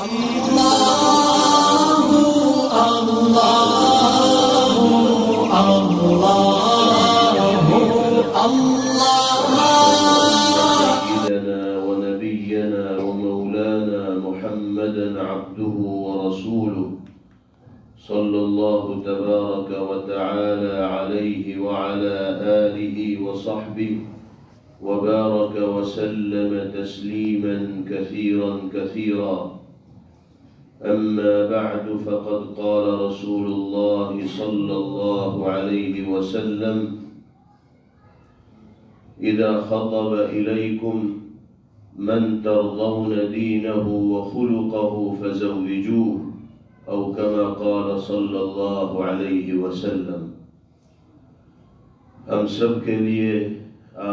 سيدنا ونبينا ومولانا محمدا عبده ورسوله صلى الله تبارك وتعالى عليه وعلى آله وصحبه وبارك وسلم تسليما كثيرا كثيرا. أما بعد، فقد قال رسول الله صلى الله عليه وسلم: إذا خطب إليكم من ترضون دينه وخلقه فزوجوه، أو كما قال صلی اللہ علیہ وسلم. ہم سب کے لیے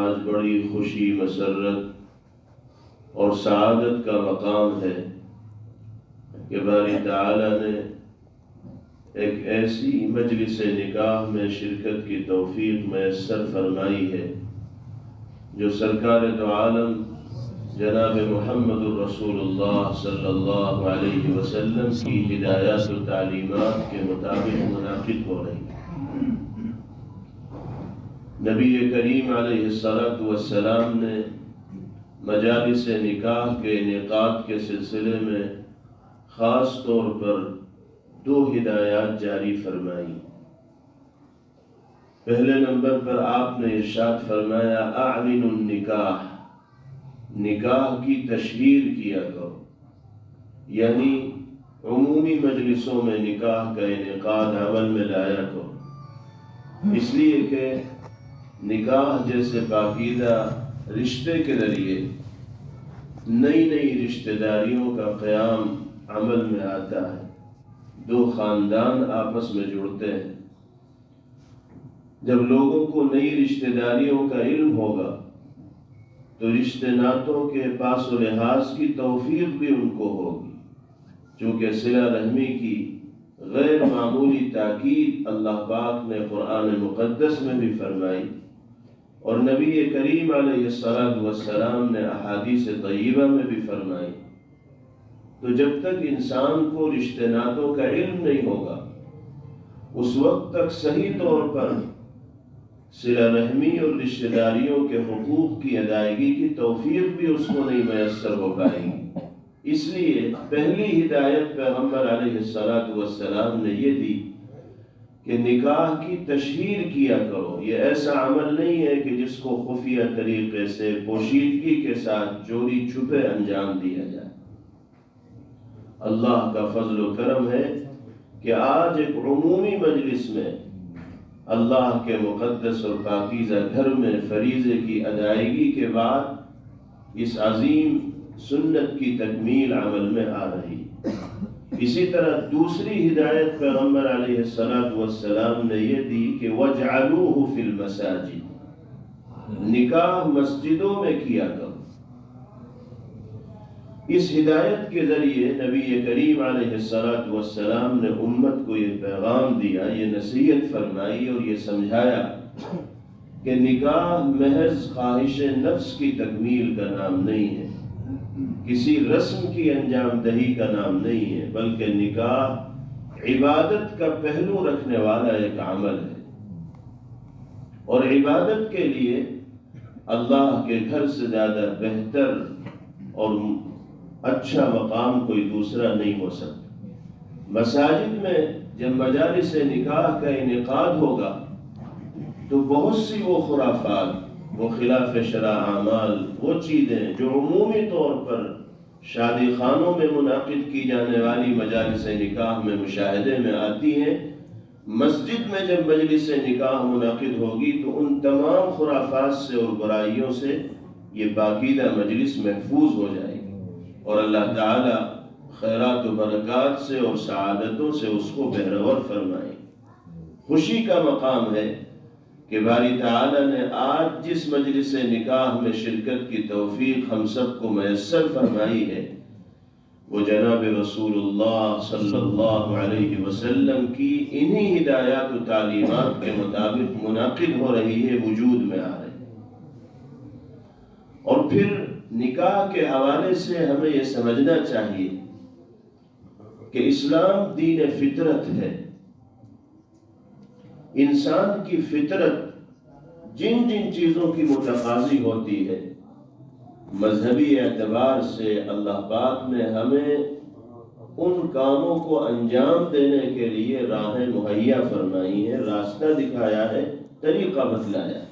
آج بڑی خوشی، مسرت اور سعادت کا مقام ہے کہ باری تعالیٰ نے ایک ایسی مجلس نکاح میں شرکت کی توفیق میسر فرمائی ہے جو سرکار دو عالم جناب محمد الرسول اللہ صلی اللہ علیہ وسلم کی ہدایات و تعلیمات کے مطابق منعقد ہو رہی ہے. نبی کریم علیہ السلام نے مجالس نکاح کے انعقاد کے سلسلے میں خاص طور پر 2 ہدایات جاری فرمائی. پہلے نمبر پر آپ نے ارشاد فرمایا: اعلنوا النکاح، نکاح کی تشہیر کیا کرو، یعنی عمومی مجلسوں میں نکاح کا انعقاد عمل میں لایا کرو، اس لیے کہ نکاح جیسے پاکیزہ رشتے کے ذریعے نئی نئی رشتہ داریوں کا قیام عمل میں آتا ہے. 2 خاندان آپس میں جڑتے ہیں. جب لوگوں کو نئی رشتہ داریوں کا علم ہوگا تو رشتہ ناتوں کے پاس و لحاظ کی توفیق بھی ان کو ہوگی، چونکہ صلہ رحمی کی غیر معمولی تاکید اللہ پاک نے قرآن مقدس میں بھی فرمائی اور نبی کریم علیہ السلام نے احادیث طیبہ میں بھی فرمائی. تو جب تک انسان کو رشتہ ناتوں کا علم نہیں ہوگا، اس وقت تک صحیح طور پر صلہ رحمی اور رشتہ داریوں کے حقوق کی ادائیگی کی توفیق بھی اس کو نہیں میسر ہو پائے گی. اس لیے پہلی ہدایت پیغمبر علیہ السلام نے یہ دی کہ نکاح کی تشہیر کیا کرو. یہ ایسا عمل نہیں ہے کہ جس کو خفیہ طریقے سے پوشیدگی کے ساتھ چوری چھپے انجام دیا جائے. اللہ کا فضل و کرم ہے کہ آج ایک عمومی مجلس میں اللہ کے مقدس اور پاکیزہ گھر میں فریضے کی ادائیگی کے بعد اس عظیم سنت کی تکمیل عمل میں آ رہی. اسی طرح دوسری ہدایت پیغمبر علیہ السلام نے یہ دی کہ وَاجْعَلُوهُ فِي الْمَسَاجِدِ، نکاح مسجدوں میں کیا کرو. اس ہدایت کے ذریعے نبی کریم علیہ السلام نے امت کو یہ پیغام دیا، یہ نصیحت فرمائی اور یہ سمجھایا کہ نکاح محض خواہش نفس کی تکمیل کا نام نہیں ہے، کسی رسم کی انجام دہی کا نام نہیں ہے، بلکہ نکاح عبادت کا پہلو رکھنے والا ایک عمل ہے. اور عبادت کے لیے اللہ کے گھر سے زیادہ بہتر اور اچھا مقام کوئی دوسرا نہیں ہو سکتا. مساجد میں جب مجالس نکاح کا انعقاد ہوگا تو بہت سی وہ خرافات، وہ خلاف شرع اعمال، وہ چیزیں جو عمومی طور پر شادی خانوں میں منعقد کی جانے والی مجالس نکاح میں مشاہدے میں آتی ہیں، مسجد میں جب مجلس نکاح منعقد ہوگی تو ان تمام خرافات سے اور برائیوں سے یہ پاکیزہ مجلس محفوظ ہو جائے گی اور اللہ تعالی خیرات و برکات سے اور سعادتوں سے اس کو بہرور فرمائے. خوشی کا مقام ہے کہ باری تعالی نے آج جس مجلس نکاح میں شرکت کی توفیق ہم سب کو میسر فرمائی ہے وہ جناب رسول اللہ صلی اللہ علیہ وسلم کی انہی ہدایات و تعلیمات کے مطابق منعقد ہو رہی ہے، وجود میں آ رہی ہے. اور پھر نکاح کے حوالے سے ہمیں یہ سمجھنا چاہیے کہ اسلام دین فطرت ہے۔ انسان کی فطرت جن جن چیزوں کی متقاضی ہوتی ہے، مذہبی اعتبار سے اللہ پاک نے ہمیں ان کاموں کو انجام دینے کے لیے راہیں مہیا فرمائی ہیں، راستہ دکھایا ہے، طریقہ بتلایا ہے۔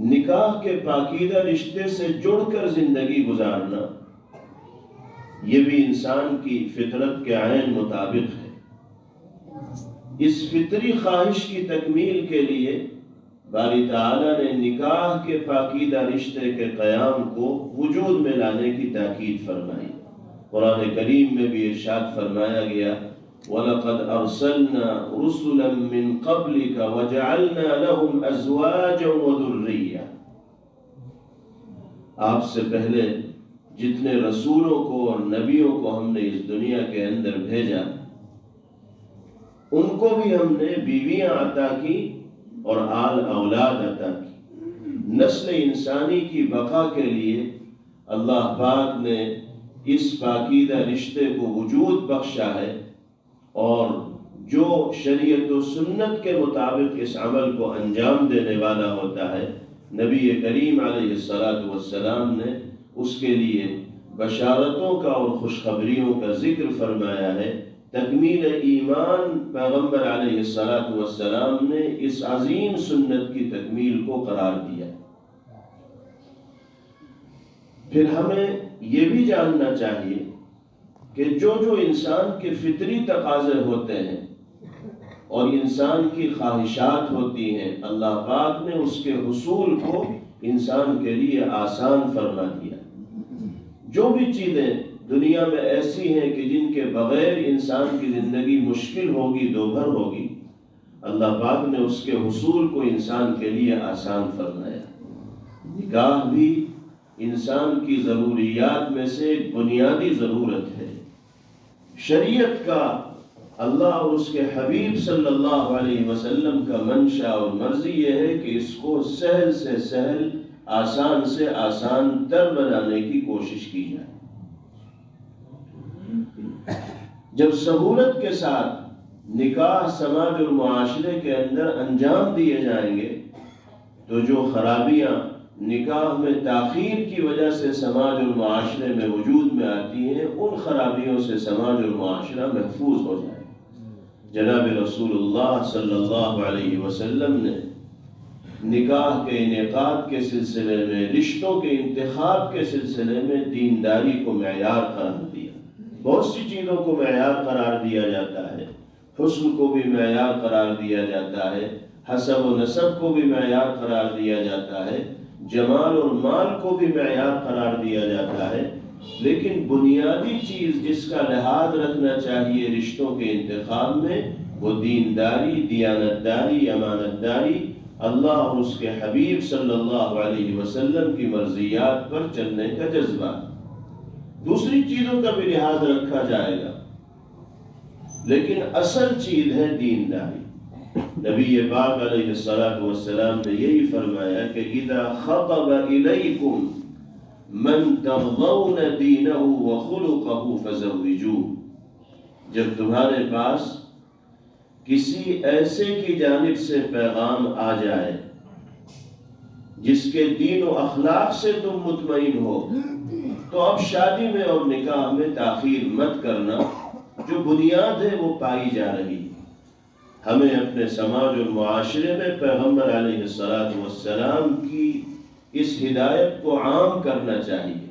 نکاح کے پاکیزہ رشتے سے جڑ کر زندگی گزارنا، یہ بھی انسان کی فطرت کے عین مطابق ہے۔ اس فطری خواہش کی تکمیل کے لیے باری تعالیٰ نے نکاح کے پاکیزہ رشتے کے قیام کو وجود میں لانے کی تاکید فرمائی۔ قرآن کریم میں بھی ارشاد فرمایا گیا وَلَقَدْ أَرْسَلْنَا رُسُلًا مِّن قَبْلِكَ وَجَعَلْنَا لَهُمْ أَزْوَاجًا وَذُرِّيَّةً۔ آپ سے پہلے جتنے رسولوں کو اور نبیوں کو ہم نے اس دنیا کے اندر بھیجا، ان کو بھی ہم نے بیویاں عطا کی اور آل اولاد عطا کی۔ نسل انسانی کی بقا کے لیے اللہ پاک نے اس پاکیزہ رشتے کو وجود بخشا ہے، اور جو شریعت و سنت کے مطابق اس عمل کو انجام دینے والا ہوتا ہے، نبی کریم علیہ السلام نے اس کے لیے بشارتوں کا اور خوشخبریوں کا ذکر فرمایا ہے۔ تکمیل ایمان پیغمبر علیہ السلام نے اس عظیم سنت کی تکمیل کو قرار دیا۔ پھر ہمیں یہ بھی جاننا چاہیے کہ جو انسان کے فطری تقاضے ہوتے ہیں اور انسان کی خواہشات ہوتی ہیں، اللہ پاک نے اس کے حصول کو انسان کے لیے آسان فرما دیا۔ جو بھی چیزیں دنیا میں ایسی ہیں کہ جن کے بغیر انسان کی زندگی مشکل ہوگی، دوبھر ہوگی، اللہ پاک نے اس کے حصول کو انسان کے لیے آسان فرمایا۔ نکاح بھی انسان کی ضروریات میں سے ایک بنیادی ضرورت ہے۔ شریعت کا اللہ اور اس کے حبیب صلی اللہ علیہ وسلم کا منشا اور مرضی یہ ہے کہ اس کو سہل سے سہل، آسان سے آسان تر بنانے کی کوشش کی جائے۔ جب سہولت کے ساتھ نکاح سماج اور معاشرے کے اندر انجام دیے جائیں گے تو جو خرابیاں نکاح میں تاخیر کی وجہ سے سماج اور معاشرے میں وجود میں آتی ہیں، ان خرابیوں سے سماج اور معاشرہ محفوظ ہو جائے۔ جناب رسول اللہ صلی اللہ علیہ وسلم نے نکاح کے انعقاد کے سلسلے میں، رشتوں کے انتخاب کے سلسلے میں دینداری کو معیار قرار دیا۔ بہت سی چیزوں کو معیار قرار دیا جاتا ہے، حسن کو بھی معیار قرار دیا جاتا ہے، حسب و نسب کو بھی معیار قرار دیا جاتا ہے، جمال اور مال کو بھی معیار قرار دیا جاتا ہے، لیکن بنیادی چیز جس کا لحاظ رکھنا چاہیے رشتوں کے انتخاب میں، وہ دینداری، دیانتداری، امانتداری، اللہ اور اس کے حبیب صلی اللہ علیہ وسلم کی مرضیات پر چلنے کا جذبہ۔ دوسری چیزوں کا بھی لحاظ رکھا جائے گا، لیکن اصل چیز ہے دینداری۔ نبی پاک علیہ السلام نے یہی فرمایا کہ اذا خطب الیکم من ترضون دینہ وخلقہ فزوجوہ، جب تمہارے پاس کسی ایسے کی جانب سے پیغام آ جائے جس کے دین و اخلاق سے تم مطمئن ہو، تو اب شادی میں اور نکاح میں تاخیر مت کرنا۔ جو بنیاد ہے وہ پائی جا رہی ہے۔ ہمیں اپنے سماج اور معاشرے میں پیغمبر علیہ السلام کی اس ہدایت کو عام کرنا چاہیے،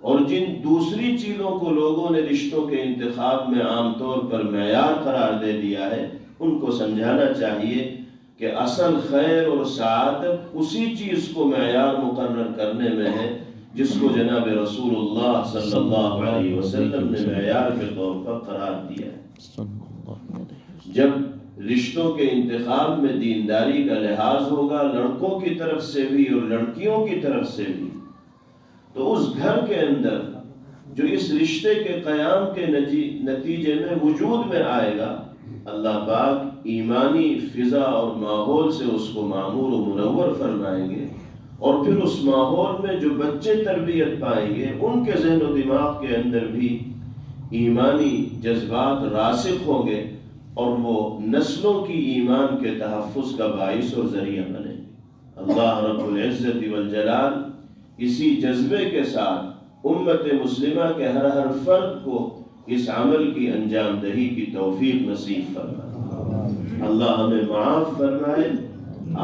اور جن دوسری چیزوں کو لوگوں نے رشتوں کے انتخاب میں عام طور پر معیار قرار دے دیا ہے، ان کو سمجھانا چاہیے کہ اصل خیر اور سعادت اسی چیز کو معیار مقرر کرنے میں ہے جس کو جناب رسول اللہ صلی اللہ علیہ وسلم نے معیار کے طور پر قرار دیا ہے۔ جب رشتوں کے انتخاب میں دینداری کا لحاظ ہوگا، لڑکوں کی طرف سے بھی اور لڑکیوں کی طرف سے بھی، تو اس گھر کے اندر جو اس رشتے کے قیام کے نتیجے میں وجود میں آئے گا، اللہ پاک ایمانی فضا اور ماحول سے اس کو معمور و منور فرمائیں گے، اور پھر اس ماحول میں جو بچے تربیت پائیں گے ان کے ذہن و دماغ کے اندر بھی ایمانی جذبات راسخ ہوں گے اور وہ نسلوں کی ایمان کے تحفظ کا باعث اور ذریعہ بنے. اللہ رب العزت والجلال اسی جذبے کے ساتھ امت مسلمہ کے ہر فرد کو اس عمل کی انجام دہی کی توفیق نصیب فرمائے. اللہ ہمیں معاف فرمائے.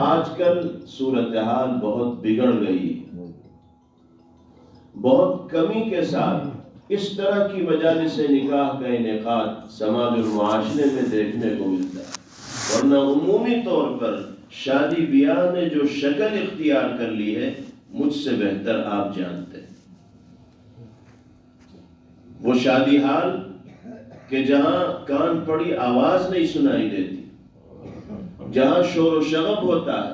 آج کل صورتحال بہت بگڑ گئی، بہت کمی کے ساتھ اس طرح کی مجالس نکاح کا انعقاد سماج المعاشرے میں دیکھنے کو ملتا ہے، ورنہ عمومی طور پر شادی بیاہ نے جو شکل اختیار کر لی ہے مجھ سے بہتر آپ جانتے ہیں. وہ شادی حال کہ جہاں کان پڑی آواز نہیں سنائی دیتی، جہاں شور و شغب ہوتا ہے،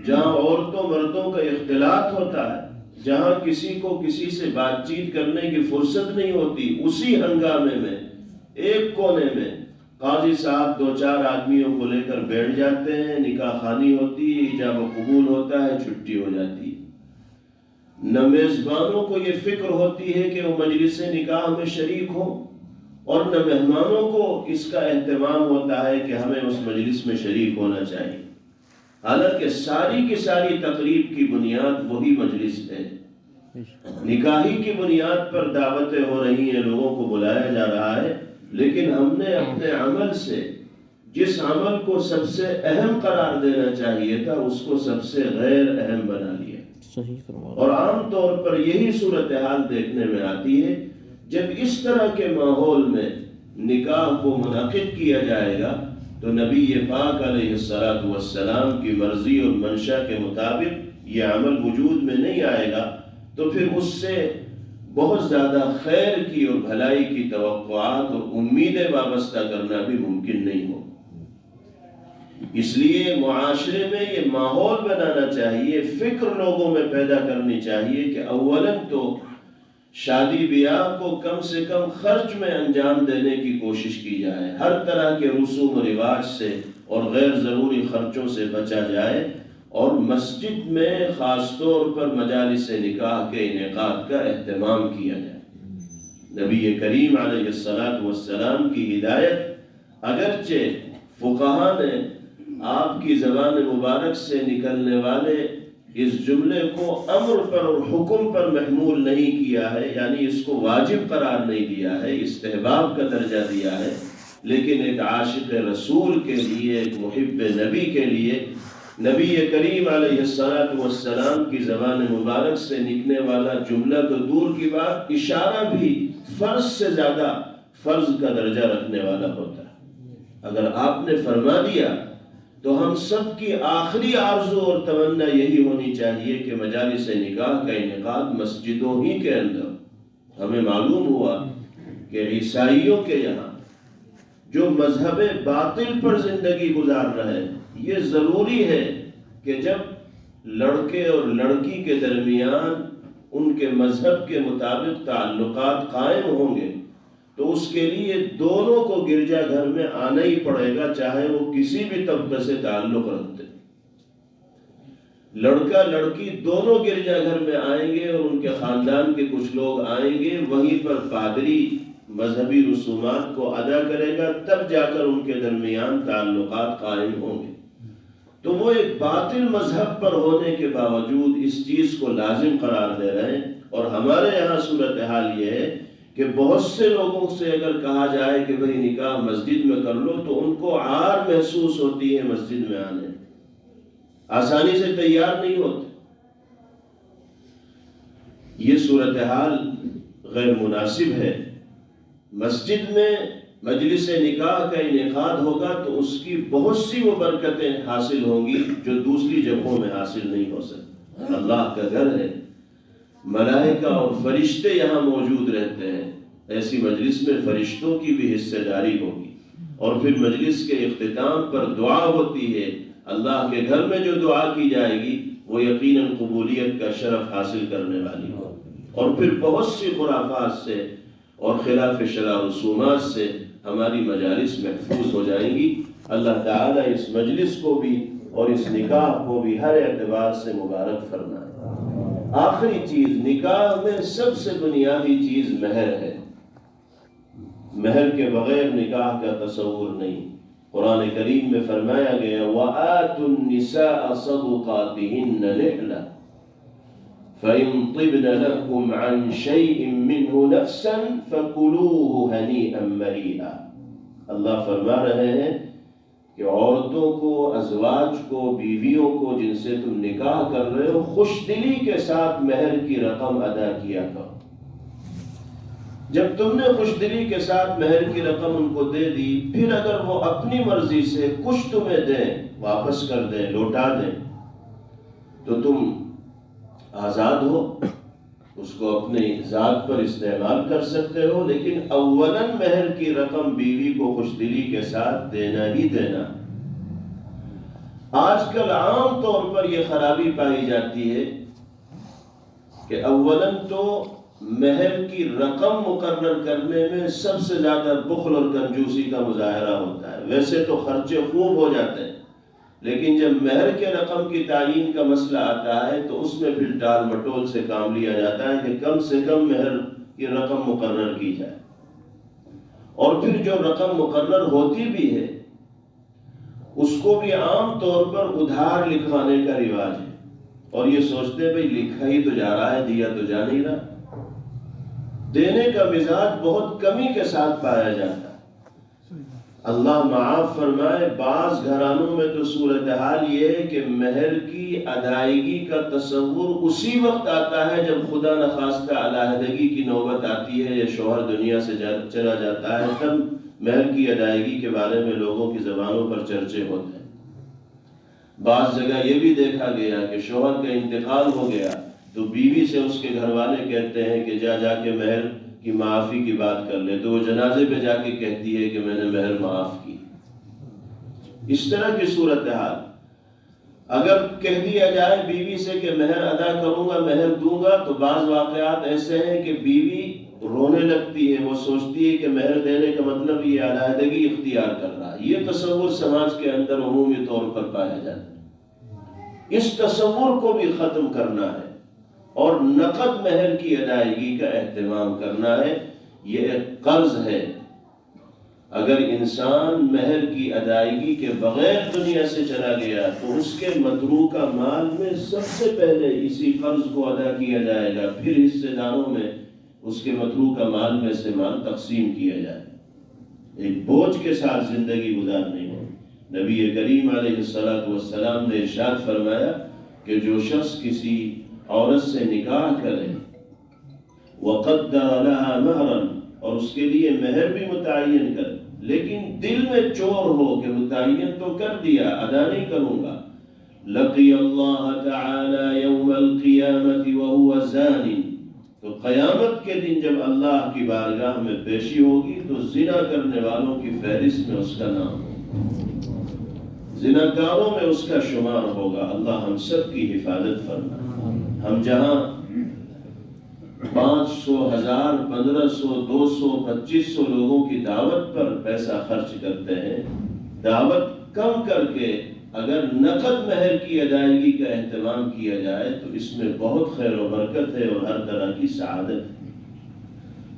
جہاں عورتوں مردوں کا اختلاط ہوتا ہے، جہاں کسی کو کسی سے بات چیت کرنے کی فرصت نہیں ہوتی، اسی ہنگامے میں ایک کونے میں قاضی صاحب 2-4 آدمیوں کو لے کر بیٹھ جاتے ہیں، نکاح خوانی ہوتی ہے، ایجاب و قبول ہوتا ہے، چھٹی ہو جاتی ہے. نہ میزبانوں کو یہ فکر ہوتی ہے کہ وہ مجلس نکاح میں شریک ہوں، اور نہ مہمانوں کو اس کا اہتمام ہوتا ہے کہ ہمیں اس مجلس میں شریک ہونا چاہیے. حالانکہ ساری کی ساری تقریب کی بنیاد وہی مجلس ہے. نکاحی کی بنیاد پر دعوتیں ہو رہی ہیں، لوگوں کو بلایا جا رہا ہے، لیکن ہم نے اپنے عمل سے جس عمل کو سب سے اہم قرار دینا چاہیے تھا اس کو سب سے غیر اہم بنا لیا. اور عام طور پر یہی صورتحال دیکھنے میں آتی ہے. جب اس طرح کے ماحول میں نکاح کو منعقد کیا جائے گا تو نبی پاک علیہ السلام کی مرضی اور منشا کے مطابق یہ عمل وجود میں نہیں آئے گا، تو پھر اس سے بہت زیادہ خیر کی اور بھلائی کی توقعات اور امیدیں وابستہ کرنا بھی ممکن نہیں ہو. اس لیے معاشرے میں یہ ماحول بنانا چاہیے، فکر لوگوں میں پیدا کرنی چاہیے کہ اولاً تو شادی بیاہ کو کم سے کم خرچ میں انجام دینے کی کوشش کی جائے، ہر طرح کے رسوم و رواج سے اور غیر ضروری خرچوں سے بچا جائے، اور مسجد میں خاص طور پر مجالس نکاح کے انعقاد کا اہتمام کیا جائے. نبی کریم علیہ السلام کی ہدایت اگرچہ فقہاء نے آپ کی زبان مبارک سے نکلنے والے اس جملے کو امر پر اور حکم پر محمول نہیں کیا ہے، یعنی اس کو واجب قرار نہیں دیا ہے، استحباب کا درجہ دیا ہے، لیکن ایک عاشق رسول کے لیے، ایک محب نبی کے لیے نبی کریم علیہ السلام کی زبان مبارک سے نکلنے والا جملہ تو دور کی بات، اشارہ بھی فرض سے زیادہ فرض کا درجہ رکھنے والا ہوتا ہے. اگر آپ نے فرما دیا تو ہم سب کی آخری آرزو اور تمنا یہی ہونی چاہیے کہ مجالس نکاح کا انعقاد مسجدوں ہی کے اندر. ہمیں معلوم ہوا کہ عیسائیوں کے یہاں جو مذہب باطل پر زندگی گزار رہے ہیں، یہ ضروری ہے کہ جب لڑکے اور لڑکی کے درمیان ان کے مذہب کے مطابق تعلقات قائم ہوں گے تو اس کے لیے دونوں کو گرجا گھر میں آنا ہی پڑے گا، چاہے وہ کسی بھی طبقے سے تعلق رکھتے. لڑکا لڑکی دونوں گرجا گھر میں آئیں گے اور ان کے خاندان کے کچھ لوگ آئیں گے، وہیں پر پادری مذہبی رسومات کو ادا کرے گا، تب جا کر ان کے درمیان تعلقات قائم ہوں گے. تو وہ ایک باطل مذہب پر ہونے کے باوجود اس چیز کو لازم قرار دے رہے ہیں. اور ہمارے یہاں صورتحال یہ ہے کہ بہت سے لوگوں سے اگر کہا جائے کہ بھئی نکاح مسجد میں کر لو تو ان کو عار محسوس ہوتی ہے مسجد میں آنے، آسانی سے تیار نہیں ہوتے. یہ صورتحال غیر مناسب ہے. مسجد میں مجلس نکاح کا انعقاد ہوگا تو اس کی بہت سی وہ برکتیں حاصل ہوں گی جو دوسری جگہوں میں حاصل نہیں ہو سکتی. اللہ کا گھر ہے، ملائکہ اور فرشتے یہاں موجود رہتے ہیں، ایسی مجلس میں فرشتوں کی بھی حصہ داری ہوگی. اور پھر مجلس کے اختتام پر دعا ہوتی ہے. اللہ کے گھر میں جو دعا کی جائے گی وہ یقیناً قبولیت کا شرف حاصل کرنے والی ہو. اور پھر بہت سی خرافات سے اور خلاف شرع رسومات سے ہماری مجالس محفوظ ہو جائیں گی. اللہ تعالیٰ اس مجلس کو بھی اور اس نکاح کو بھی ہر اعتبار سے مبارک فرمائے. آخری چیز نکاح میں سب سے بنیادی چیز مہر ہے. مہر کے بغیر نکاح کا تصور نہیں. قرآن کریم میں فرمایا گیا وَآتُوا النِّسَاءَ صَدُقَاتِهِنَّ نِحْلَةً فَإِن طِبْنَ لَكُمْ عَنْ شَيْءٍ مِّنْهُ نَفْسًا فَكُلُوهُ هَنِيئًا مَرِيئًا. اللہ فرما رہے ہیں کہ عورتوں کو، ازواج کو، بیویوں کو جن سے تم نکاح کر رہے ہو خوش دلی کے ساتھ مہر کی رقم ادا کیا کرو. جب تم نے خوش دلی کے ساتھ مہر کی رقم ان کو دے دی، پھر اگر وہ اپنی مرضی سے کچھ تمہیں دیں، واپس کر دیں، لوٹا دیں، تو تم آزاد ہو، اس کو اپنی ذات پر استعمال کر سکتے ہو. لیکن اولاً مہر کی رقم بیوی کو خوش دلی کے ساتھ دینا ہی دینا. آج کل عام طور پر یہ خرابی پائی جاتی ہے کہ اولاً تو مہر کی رقم مقرر کرنے میں سب سے زیادہ بخل اور کنجوسی کا مظاہرہ ہوتا ہے. ویسے تو خرچے خوب ہو جاتے ہیں، لیکن جب مہر کے رقم کی تعیین کا مسئلہ آتا ہے تو اس میں پھر ٹال مٹول سے کام لیا جاتا ہے کہ کم سے کم مہر کی رقم مقرر کی جائے. اور پھر جو رقم مقرر ہوتی بھی ہے اس کو بھی عام طور پر ادھار لکھوانے کا رواج ہے، اور یہ سوچتے بھئی لکھا ہی تو جا رہا ہے، دیا تو جا نہیں رہا. دینے کا مزاج بہت کمی کے ساتھ پایا جاتا ہے. اللہ معاف فرمائے، بعض گھرانوں میں تو صورتحال یہ ہے کہ مہر کی ادائیگی کا تصور اسی وقت آتا ہے جب خدا نخواستہ علیحدگی کی نوبت آتی ہے یا شوہر دنیا سے چلا جاتا ہے، تب مہر کی ادائیگی کے بارے میں لوگوں کی زبانوں پر چرچے ہوتے ہیں. بعض جگہ یہ بھی دیکھا گیا کہ شوہر کا انتقال ہو گیا تو بیوی سے اس کے گھر والے کہتے ہیں کہ جا کے مہر کی معافی کی بات کر لے، تو وہ جنازے پہ جا کے کہتی ہے کہ میں نے مہر معاف کی. اس طرح کی صورتحال. اگر کہہ دیا جائے بیوی سے کہ مہر ادا کروں گا، مہر دوں گا، تو بعض واقعات ایسے ہیں کہ بیوی رونے لگتی ہے. وہ سوچتی ہے کہ مہر دینے کا مطلب یہ علیحدگی اختیار کر رہا ہے. یہ تصور سماج کے اندر عمومی طور پر پایا جاتا ہے. اس تصور کو بھی ختم کرنا ہے اور نقد مہر کی ادائیگی کا اہتمام کرنا ہے. یہ ایک قرض ہے. اگر انسان مہر کی ادائیگی کے بغیر دنیا سے چلا گیا تو اس کے متروکہ مال میں سب سے پہلے اسی قرض کو ادا کیا جائے گا، پھر حصے داروں میں اس کے متروکہ مال میں سے مال تقسیم کیا جائے. ایک بوجھ کے ساتھ زندگی گزارنی ہے. نبی کریم علیہ السلام نے ارشاد فرمایا کہ جو شخص کسی عورت سے نکاح کرے وقدر لها مہرا، اور اس کے لیے مہر بھی متعین کرے، لیکن دل میں چور ہو کہ متعین تو کر دیا، ادا نہیں کروں گا، لقی اللہ تعالی یوم القیامت وهو زان، تو قیامت کے دن جب اللہ کی بارگاہ میں پیشی ہوگی تو زنا کرنے والوں کی فہرست میں اس کا نام ہوگا، زناکاروں میں اس کا شمار ہوگا. اللہ ہم سب کی حفاظت فرمائے. ہم جہاں 500، 1000، 1500، 200، 2500 لوگوں کی دعوت پر پیسہ خرچ کرتے ہیں، دعوت کم کر کے اگر نقد مہر کی ادائیگی کا اہتمام کیا جائے تو اس میں بہت خیر و برکت ہے اور ہر طرح کی سعادت ہے.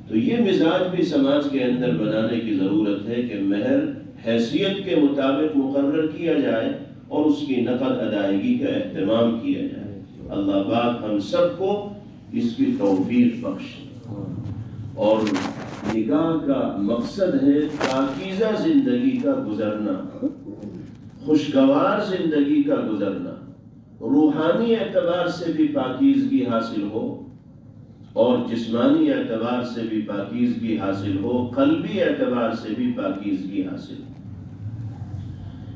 تو یہ مزاج بھی سماج کے اندر بنانے کی ضرورت ہے کہ مہر حیثیت کے مطابق مقرر کیا جائے اور اس کی نقد ادائیگی کا اہتمام کیا جائے. اللہ پاک ہم سب کو اس کی توفیق بخشے. اور نکاح کا مقصد ہے پاکیزہ زندگی کا گزرنا، خوشگوار زندگی کا گزرنا، روحانی اعتبار سے بھی پاکیزگی حاصل ہو اور جسمانی اعتبار سے بھی پاکیزگی حاصل ہو، قلبی اعتبار سے بھی پاکیزگی حاصل ہو.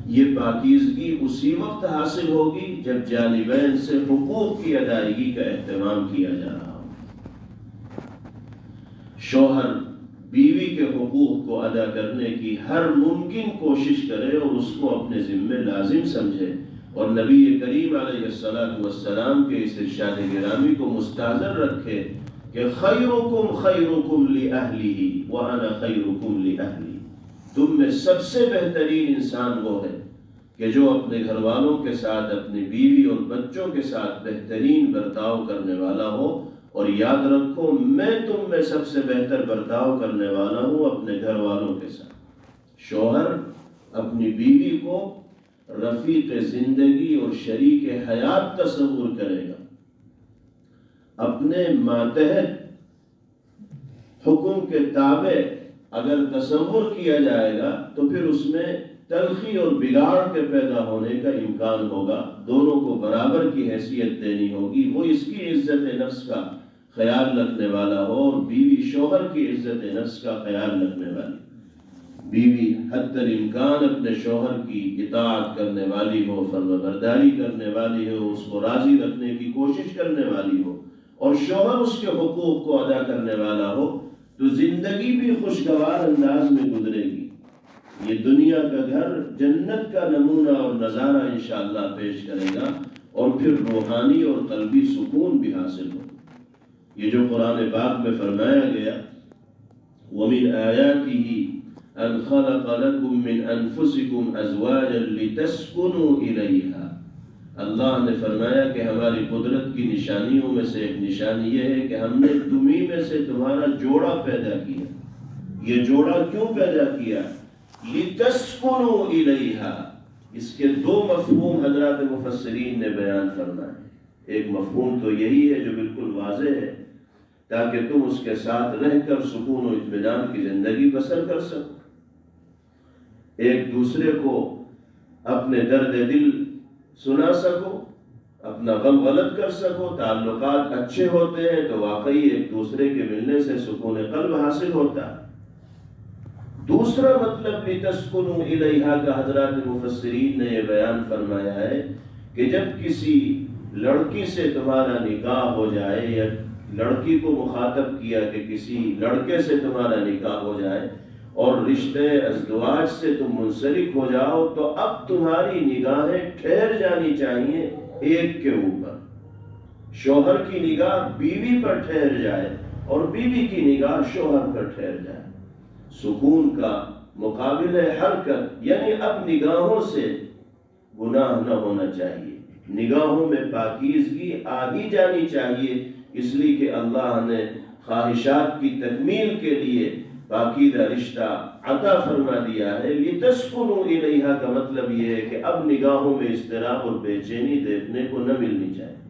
یہ پاکیزگی اسی وقت حاصل ہوگی جب جانبین سے حقوق کی ادائیگی کا اہتمام کیا جا رہا ہو. شوہر بیوی کے حقوق کو ادا کرنے کی ہر ممکن کوشش کرے اور اس کو اپنے ذمے لازم سمجھے، اور نبی کریم علیہ السلام کے اس ارشاد گرامی کو مستحضر رکھے کہ خیرکم خیرکم لأہلہ وأنا خیرکم لأہلی. تم میں سب سے بہترین انسان وہ ہے کہ جو اپنے گھر والوں کے ساتھ، اپنی بیوی اور بچوں کے ساتھ بہترین برتاؤ کرنے والا ہو، اور یاد رکھو میں تم میں سب سے بہتر برتاؤ کرنے والا ہوں اپنے گھر والوں کے ساتھ۔ شوہر اپنی بیوی کو رفیق زندگی اور شریک حیات تصور کرے گا، اپنے ماتحت حکم کے تابع اگر تصور کیا جائے گا تو پھر اس میں تلخی اور بگاڑ کے پیدا ہونے کا امکان ہوگا۔ دونوں کو برابر کی حیثیت دینی ہوگی، وہ اس کی عزت نفس کا خیال رکھنے والا ہو اور بیوی شوہر کی عزت نفس کا خیال رکھنے والی۔ بیوی حد الامکان اپنے شوہر کی اطاعت کرنے والی ہو، فرمانبرداری کرنے والی ہو، اس کو راضی رکھنے کی کوشش کرنے والی ہو، اور شوہر اس کے حقوق کو ادا کرنے والا ہو، تو زندگی بھی خوشگوار انداز میں گزرے گی۔ یہ دنیا کا گھر جنت کا نمونہ اور نظارہ انشاءاللہ پیش کرے گا، اور پھر روحانی اور قلبی سکون بھی حاصل ہو۔ یہ جو قرآن پاک میں فرمایا گیا وَمِنْ آيَاتِهِ أَنْ خَلَقَ لَكُم مِّنْ أَنفُسِكُمْ أَزْوَاجًا لِتَسْكُنُوا إِلَيْهَا، اللہ نے فرمایا کہ ہماری قدرت کی نشانیوں میں سے ایک نشانی یہ ہے کہ ہم نے تمہیں میں سے تمہارا جوڑا پیدا کیا۔ یہ جوڑا کیوں پیدا کیا؟ لِتَسْكُنُوا إِلَيْهَا۔ اس کے دو مفہوم حضرات مفسرین نے بیان فرمائے۔ ایک مفہوم تو یہی ہے جو بالکل واضح ہے، تاکہ تم اس کے ساتھ رہ کر سکون و اطمینان کی زندگی بسر کر سکو، ایک دوسرے کو اپنے درد دل سنا سکو، اپنا غم غلط کر سکو۔ تعلقات اچھے ہوتے ہیں تو واقعی ایک دوسرے کے ملنے سے سکون قلب حاصل ہوتا ہے۔ دوسرا مطلب لِتَسْكُنُوا إِلَيْهَا کا حضرات مفسرین نے یہ بیان فرمایا ہے کہ جب کسی لڑکی سے تمہارا نکاح ہو جائے، یا لڑکی کو مخاطب کیا کہ کسی لڑکے سے تمہارا نکاح ہو جائے اور رشتے ازدواج سے تم منسلک ہو جاؤ، تو اب تمہاری نگاہیں ٹھہر جانی چاہیے ایک کے اوپر۔ شوہر کی نگاہ بیوی پر ٹھہر جائے اور بیوی کی نگاہ شوہر پر ٹھہر جائے۔ سکون کا مقابل حرکت، یعنی اب نگاہوں سے گناہ نہ ہونا چاہیے، نگاہوں میں پاکیزگی آ ہی جانی چاہیے، اس لیے کہ اللہ نے خواہشات کی تکمیل کے لیے پاکیزہ رشتہ عطا فرما دیا ہے۔ لِتَسْكُنُوا إِلَيْهَا کا مطلب یہ ہے کہ اب نگاہوں میں اضطراب اور بے چینی دیکھنے کو نہ ملنی چاہیے۔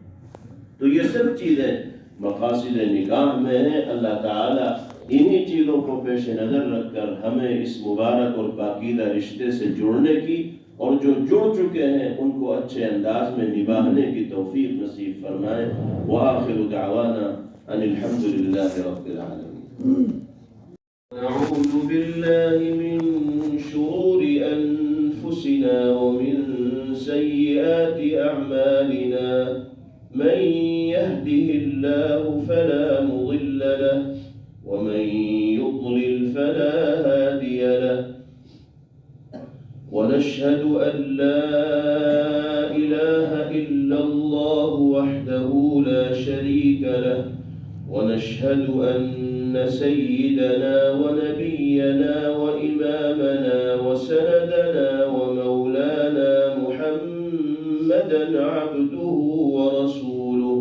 تو یہ سب چیزیں مقاصد نکاح میں ہیں۔ اللہ تعالیٰ انہی چیزوں کو پیش نظر رکھ کر ہمیں اس مبارک اور پاکیزہ رشتے سے جڑنے کی، اور جو جڑ چکے ہیں ان کو اچھے انداز میں نبھانے کی توفیق نصیب فرمائے۔ وآخر دعوانا ان الحمد للہ رب العالمین۔ نعوذ باللہ من شرور انفسنا ومن سیئات اعمالنا، من يهده الله فلا مضل له ومن يضلل فلا هادي له، ونشهد أن لا إله إلا الله وحده لا شريك له، ونشهد أن سيدنا ونبينا وإمامنا وسندنا ومولانا محمدا عبده ورسوله،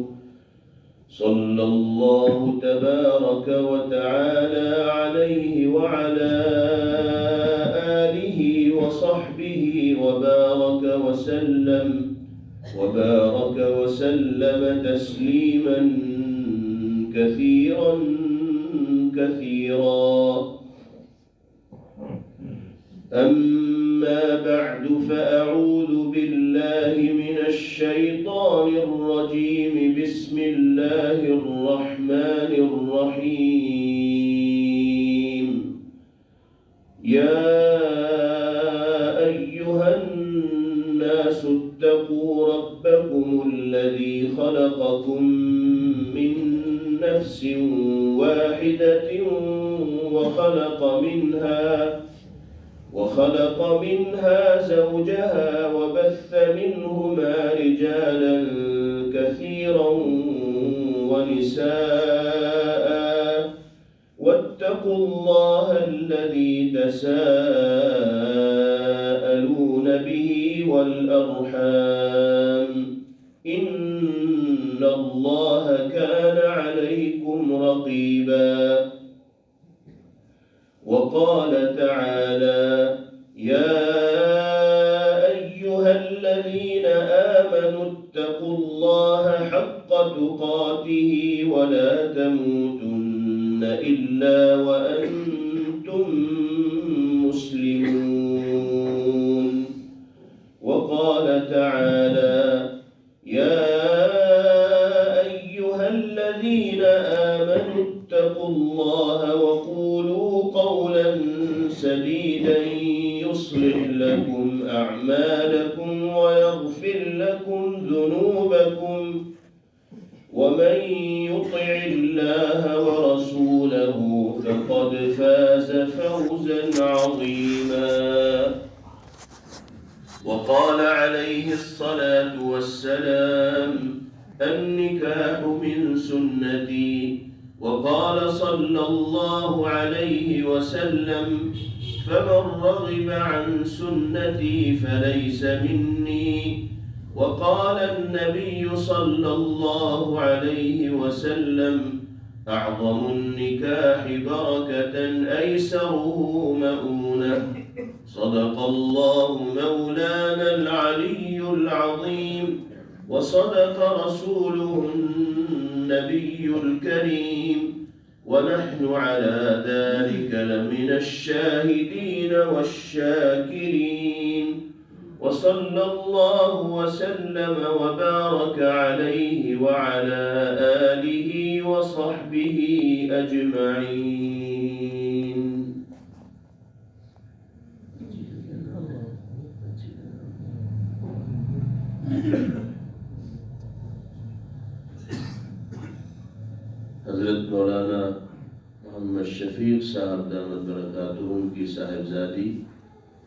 صلى الله تبارك وتعالى عليه وعلى آله وصحبه وبارك وسلم تسليما كثيرا كثيرا. أما بعد فأعوذ بالله من الشيطان الرجيم. بسم الله الرحمن الرحيم. يا أيها الناس اتقوا ربكم الذي خلقكم من نفس واحدة وخلق منها زوجها وبث منهما رجالا كثيرا ونساء، واتقوا الله الذي تساءلون به والأرحام إن الله كان عليكم رقيبا. وقال تعالى: يا أيها الذين آمنوا اتقوا الله حق تقاته ولا تموتن إلا وأنتم مسلمون. وقال تعالى: يا أيها الذين آمنوا اتقوا الله وقولوا قولا سديدا يصلح لكم أعمالكم ويغفر لكم ذنوبكم، ومن يطع الله ورسوله فقد فاز فوزا عظيما. وقال عليه الصلاة والسلام: النكاح من سنتي. وقال صلى الله عليه وسلم: فمن رغب عن سنتي فليس مني. وقال النبي صلى الله عليه وسلم: أعظم النكاح بركة أيسره مؤونة. صدق الله مولانا العلي العظيم، وصدق رسوله النبي الكريم، ونحن على ذلك لمن الشاهدين والشاكرين. وصلى الله وسلم وبارك عليه وعلى آله وصحبه أجمعين. حضرت مولانا محمد شفیق صاحب دامت برکاتہم کی صاحبزادی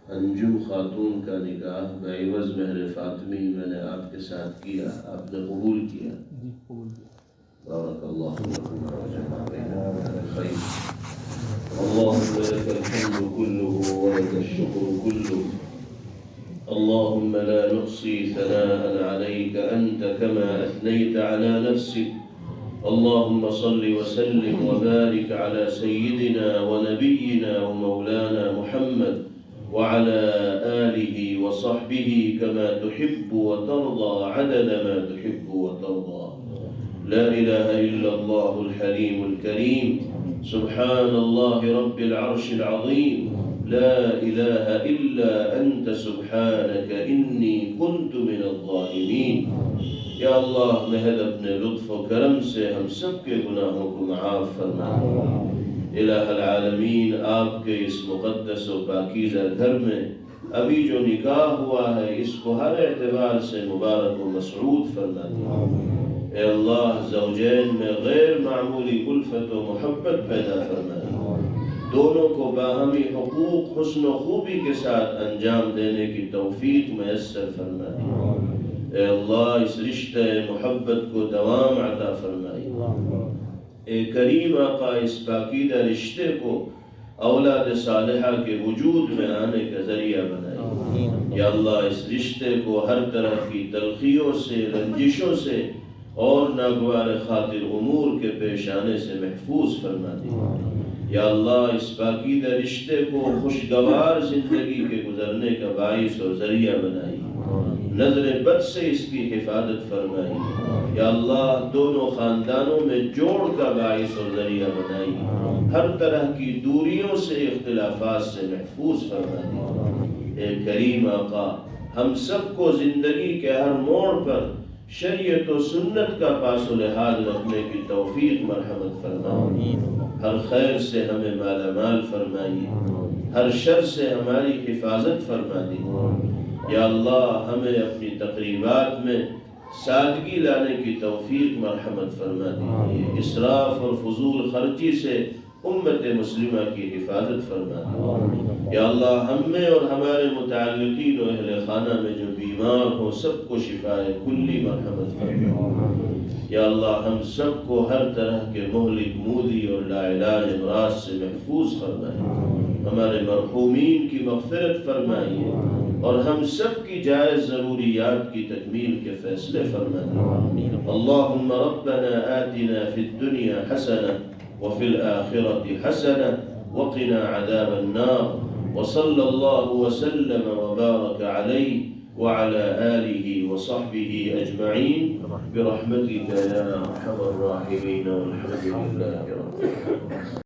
انجم خاتون کا نکاح بعوض مہر فاطمی میں نے آپ کے ساتھ کیا، آپ نے قبول کیا؟ جی قبول کیا۔ بارک اللہ لکم وجمع بینکم بالخیر۔ اللهم لك الحمد كله ولك الشكر كله، اللهم لا نحصي ثناء عليك أنت كما أثنيت على نفسك. اللهم صل وسلم وبارك على سيدنا ونبينا ومولانا محمد وعلى آله وصحبه كما تحب وترضى عدد ما تحب وترضى. لا إله إلا الله الحليم الكريم، سبحان الله رب العرش العظيم، لا إله إلا أنت سبحانك إني كنت من الظالمين. یا اللہ مہد اپنے لطف و کرم سے ہم سب کے گناہوں کو معاف فرما۔ الہ العالمین، آپ کے اس مقدس و پاکیزہ گھر میں ابھی جو نکاح ہوا ہے اس کو ہر اعتبار سے مبارک و مسعود فرما دے۔ اے اللہ، زوجین میں غیر معمولی الفت و محبت پیدا فرما دے، دونوں کو باہمی حقوق حسن و خوبی کے ساتھ انجام دینے کی توفیق میسر فرما دے۔ اے اللہ، اس رشتہ محبت کو دوام عطا فرمائی۔ اے کریم آقا، اس پاکیزہ رشتے کو اولاد صالحہ کے وجود میں آنے کا ذریعہ بنائی۔ یا اللہ، اس رشتے کو ہر طرح کی تلخیوں سے، رنجشوں سے اور ناگوار خاطر امور کے پیش آنے سے محفوظ فرما دی۔ یا اللہ، اس پاکیزہ رشتے کو خوشگوار زندگی کے گزرنے کا باعث اور ذریعہ بنائی۔ نظر بد سے اس کی حفاظت فرمائی۔ یا اللہ، دونوں خاندانوں میں جوڑ کا باعث اور ذریعہ بنائی۔ ہر طرح کی دوریوں سے، اختلافات سے محفوظ فرمائی۔ اے کریم آقا، ہم سب کو زندگی کے ہر موڑ پر شریعت و سنت کا پاس و لحاظ رکھنے کی توفیق مرحمت فرمائی۔ ہر خیر سے ہمیں مالا مال فرمائی، ہر شر سے ہماری حفاظت فرما دی۔ یا اللہ، ہمیں اپنی تقریبات میں سادگی لانے کی توفیق مرحمت فرما دیجیے۔ اسراف اور فضول خرچی سے امت مسلمہ کی حفاظت فرما دیجیے۔ یا اللہ، ہم میں اور ہمارے متعلقین و اہل خانہ میں جو بیمار ہوں سب کو شفاء کلی مرحمت فرما۔ یا اللہ، ہم سب کو ہر طرح کے مہلک مودی اور لا علاج امراض سے محفوظ فرمائے۔ ہمارے مرحومین کی مغفرت فرمائیے، اور ہم سب کی جائز ضروریات کی تکمیل کے فیصلے فرما دے. اللہم ربنا آتنا فی الدنیا حسنہ وفی الآخرة حسنہ وقنا عذاب النار. وصلی اللہ وسلم وبارک علیہ وعلى آله وصحبه أجمعين برحمتك يا أرحم الراحمين والحمد لله رب العالمين.